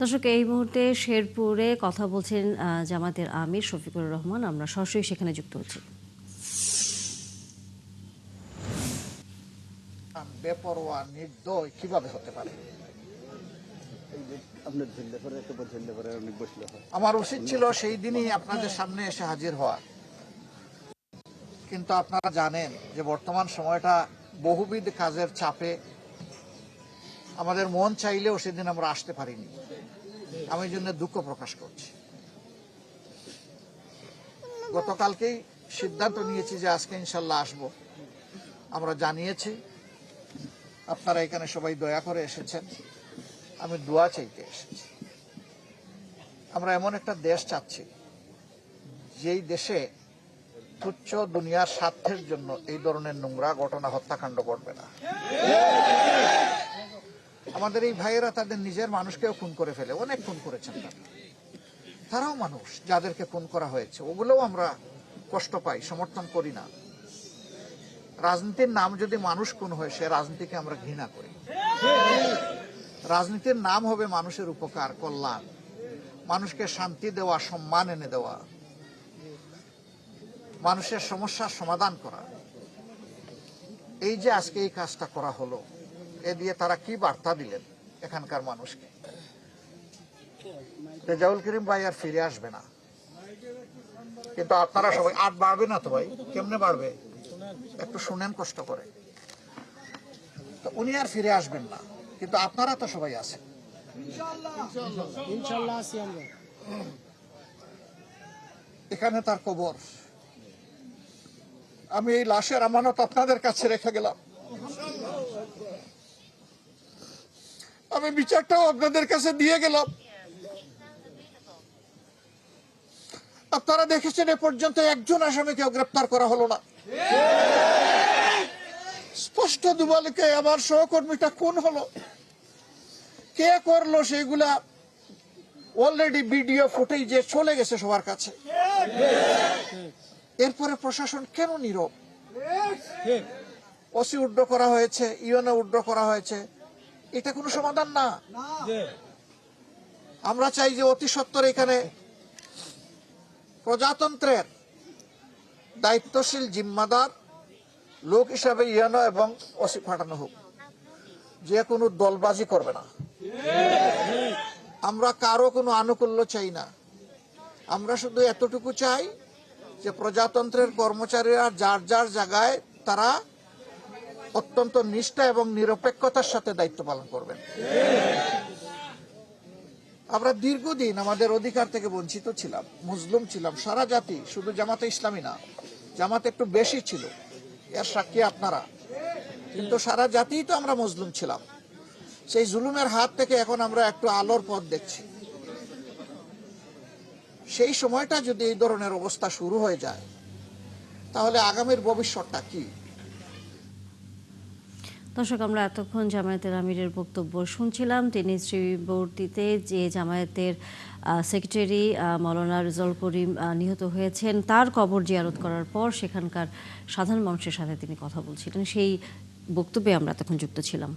দর্শক, এই মুহূর্তে শেরপুরে কথা বলছেন জামাতের আমির শফিকুর রহমান। আমরা সরাসরি সেখানে যুক্ত হচ্ছি। বেপরোয়া নির্দয় কিভাবে হতে পারে? আমার উচিত ছিল সেই দিনই আপনাদের সামনে এসে হাজির হওয়া, কিন্তু আপনারা জানেন যে বর্তমান সময়টা বহুবিধ কাজের চাপে আমাদের মন চাইলেও সেদিন আমরা আসতে পারিনি। আমি এই জন্য দুঃখ প্রকাশ করছি। গতকালকেই সিদ্ধান্ত নিয়েছি যে আজকে ইনশাল্লাহ আসবো। আমরা জানিয়েছি, আপনারা এখানে সবাই দয়া করে এসেছেন, আমি দোয়া চাইতে এসেছি। আমরা এমন একটা দেশ চাচ্ছি যেই দেশে তুচ্ছ দুনিয়ার স্বার্থের জন্য এই ধরনের নোংরা ঘটনা, হত্যাকাণ্ড ঘটবে না। আমাদের এই ভাইয়েরা তাদের নিজের মানুষকেও খুন করে ফেলে, অনেক খুন করেছেন তারাও মানুষ, যাদেরকে খুন করা হয়েছে ওগুলোও আমরা কষ্ট পাই, সমর্থন করি না। রাজনীতির নাম যদি মানুষ খুন হয়, সে রাজনীতিকে আমরা ঘৃণা করি। রাজনীতির নাম হবে মানুষের উপকার, কল্যাণ, মানুষকে শান্তি দেওয়া, সম্মান এনে দেওয়া, মানুষের সমস্যার সমাধান করা। এই যে আজকে এই কাজটা করা হলো, এ দিয়ে তারা কি বার্তা দিলেন এখানকার মানুষকে? রেজাউল করিম ভাই আর ফিরে আসবে না, কিন্তু আপনারা সবাই আর বাড়বে না তো ভাই, কেমনে বাড়বে? একটু শুনেন কষ্ট করে। তো উনি আর ফিরে আসবেন না, কিন্তু আপনারা তো সবাই আছেন। এখানে তার কবর, আমি এই লাশের আমানত আপনাদের কাছে রেখে গেলাম। আমি বিচারটাও আপনাদের কাছে দিয়ে গেলাম। আপনারা দেখেছেন এ পর্যন্ত একজন আসামিকেও গ্রেপ্তার করা হলো না। স্পষ্ট দুবালিকে আমার সহকর্মীটা খুন হলো, কে করলো সেগুলা অলরেডি ভিডিও ফুটেজে চলে গেছে সবার কাছে। এরপরে প্রশাসন কেন নীরব? ওসি উড্র করা হয়েছে, ইউএনএ উড্র করা হয়েছে, এটা কোনো সমাধান না। আমরা চাই যে অতি সত্বর এখানে প্রজাতন্ত্রের দায়িত্বশীল জিম্মাদার লোক হিসাবে ইউএনও এবং ওসি পাঠানো হোক, যে কোনো দলবাজি করবে না। আমরা কারো কোনো আনুকূল্য চাই না। আমরা শুধু এতটুকু চাই যে প্রজাতন্ত্রের কর্মচারীরা যার যার জায়গায় তারা অত্যন্ত নিষ্ঠা এবং নিরপেক্ষতার সাথে দায়িত্ব পালন করবেন। আমরা দীর্ঘদিন আমাদের অধিকার থেকে বঞ্চিত ছিলাম, মজলুম ছিলাম, সারা জাতি, শুধু জামাতে ইসলামী না, জামাতে একটু বেশি ছিল, এর সাক্ষী আপনারা, কিন্তু সারা জাতিই তো আমরা মজলুম ছিলাম। সেই জুলুমের হাত থেকে এখন আমরা একটু আলোর পথ দেখছি। সেই সময়টা যদি এই ধরনের অবস্থা শুরু হয়ে যায়, তাহলে আগামীর ভবিষ্যৎটা কি? দর্শক, আমরা এতক্ষণ জামায়াতের আমিরের বক্তব্য শুনছিলাম। তিনি শ্রীবর্দীতে যে জামায়াতের সেক্রেটারি মাওলানা রেজাউল করিম নিহত হয়েছেন, তার কবর জিয়ারত করার পর সেখানকার সাধারণ মানুষের সাথে তিনি কথা বলছিলেন। সেই বক্তব্যে আমরা এতক্ষণ যুক্ত ছিলাম।